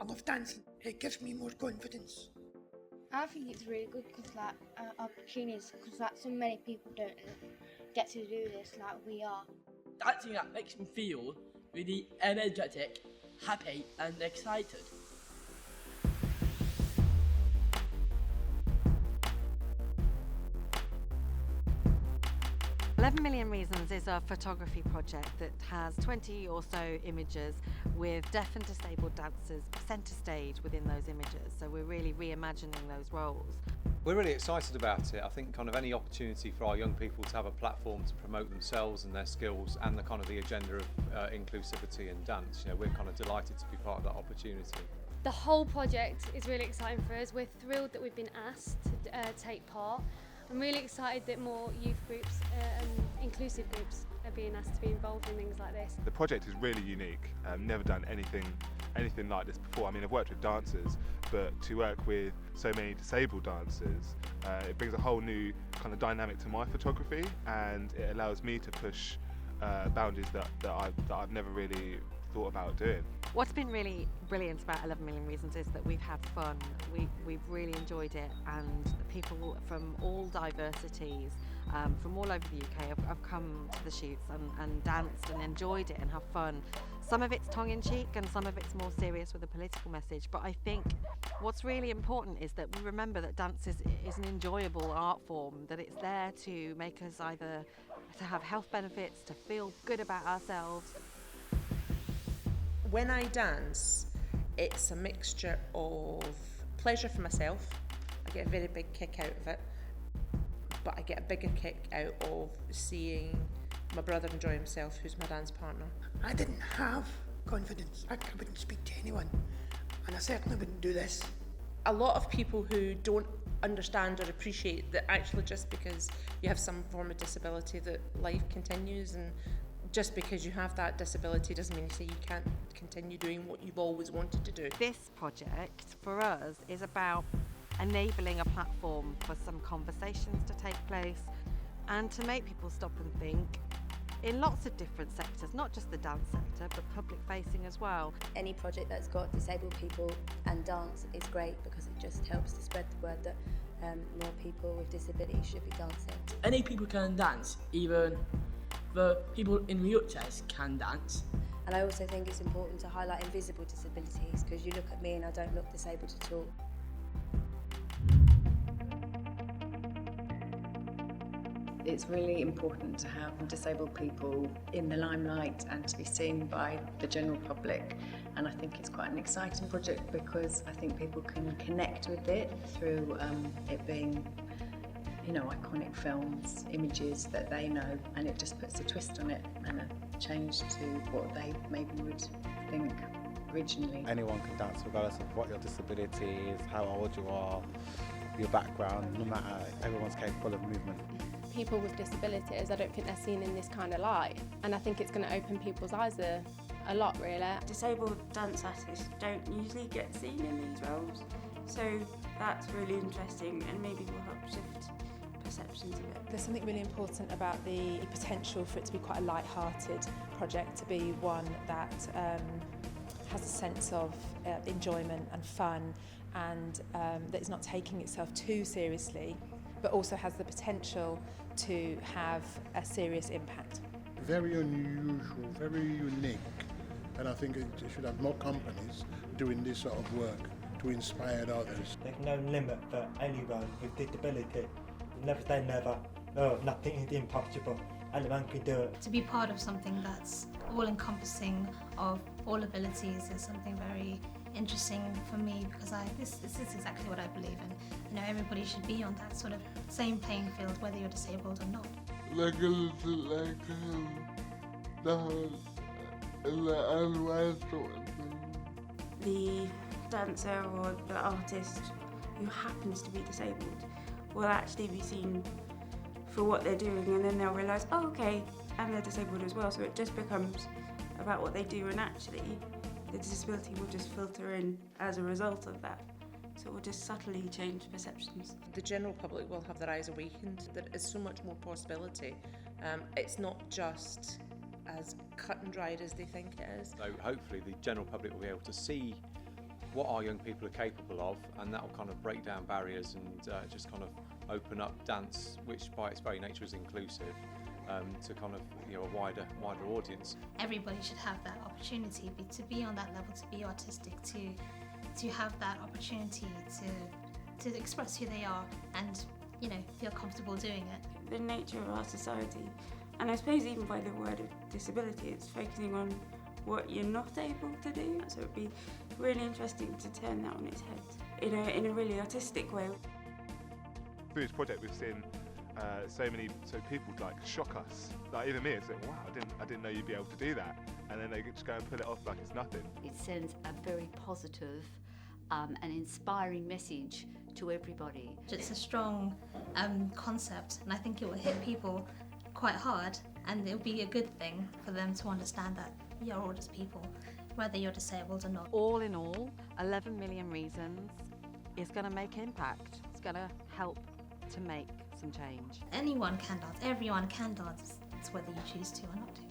I love dancing. It gives me more confidence. I think it's really good because opportunities, because so many people don't get to do this like we are. Dancing that makes me feel really energetic, happy and excited. 11 Million Reasons is a photography project that has 20 or so images with deaf and disabled dancers centre stage within those images. So we're really reimagining those roles. We're really excited about it. I think kind of any opportunity for our young people to have a platform to promote themselves and their skills and the kind of the agenda of inclusivity in dance, we're kind of delighted to be part of that opportunity. The whole project is really exciting for us. We're thrilled that we've been asked to take part. I'm really excited that more youth groups and inclusive groups are being asked to be involved in things like this. The project is really unique. I've never done anything like this before. I mean, I've worked with dancers, but to work with so many disabled dancers, it brings a whole new kind of dynamic to my photography, and it allows me to push boundaries that I've never really thought about doing. What's been really brilliant about 11 Million Reasons is that we've had fun. We've really enjoyed it, and people from all diversities, from all over the UK have come to the shoots and danced and enjoyed it and have fun. Some of it's tongue-in-cheek and some of it's more serious with a political message, but I think what's really important is that we remember that dance is an enjoyable art form, that it's there to make us either to have health benefits, to feel good about ourselves. When I dance, it's a mixture of pleasure for myself. I get a very big kick out of it, but I get a bigger kick out of seeing my brother enjoy himself, who's my dance partner. I didn't have confidence. I wouldn't speak to anyone, and I certainly wouldn't do this. A lot of people who don't understand or appreciate that actually just because you have some form of disability that life continues, and just because you have that disability doesn't mean you can't continue doing what you've always wanted to do. This project for us is about enabling a platform for some conversations to take place and to make people stop and think in lots of different sectors, not just the dance sector, but public facing as well. Any project that's got disabled people and dance is great because it just helps to spread the word that more people with disabilities should be dancing. Any people can dance, even the people in wheelchairs can dance. And I also think it's important to highlight invisible disabilities, because you look at me and I don't look disabled at all. It's really important to have disabled people in the limelight and to be seen by the general public, and I think it's quite an exciting project because I think people can connect with it through it being iconic films, images that they know, and it just puts a twist on it and a change to what they maybe would think originally. Anyone can dance regardless of what your disability is, how old you are, your background, no matter, everyone's capable of movement. People with disabilities, I don't think they're seen in this kind of light, and I think it's going to open people's eyes a lot really. Disabled dance artists don't usually get seen in these roles, so that's really interesting and maybe will help shift perceptions of it. There's something really important about the potential for it to be quite a light-hearted project, to be one that has a sense of enjoyment and fun, and that it's not taking itself too seriously, but also has the potential to have a serious impact. Very unusual, very unique, and I think it should have more companies doing this sort of work to inspire others. There's no limit for anyone with disability. Never say never. No, nothing is impossible. Anyone can do it. To be part of something that's all-encompassing of all abilities is something very interesting for me, because this is exactly what I believe in. Everybody should be on that sort of same playing field, whether you're disabled or not. The dancer or the artist who happens to be disabled will actually be seen for what they're doing, and then they'll realise, oh okay, and they're disabled as well, so it just becomes about what they do, and actually the disability will just filter in as a result of that. So it will just subtly change perceptions. The general public will have their eyes awakened. There is so much more possibility. It's not just as cut and dried as they think it is. So hopefully the general public will be able to see what our young people are capable of, and that will kind of break down barriers and just kind of open up dance, which by its very nature is inclusive, to kind of a wider audience. Everybody should have that opportunity to be on that level, to be artistic, to have that opportunity to express who they are and feel comfortable doing it. The nature of our society, and I suppose even by the word of disability, it's focusing on what you're not able to do. So it'd be really interesting to turn that on its head in a really artistic way. Through this project, we've seen so people like shock us. Like even me, it's like, wow, I didn't know you'd be able to do that, and then they just go and pull it off like it's nothing. It sends a very positive and inspiring message to everybody. It's a strong concept, and I think it will hit people quite hard, and it'll be a good thing for them to understand that you're all just people, whether you're disabled or not. All in all, 11 Million Reasons is going to make impact. It's going to help to make some change. Anyone can dance, everyone can dance. It's whether you choose to or not to.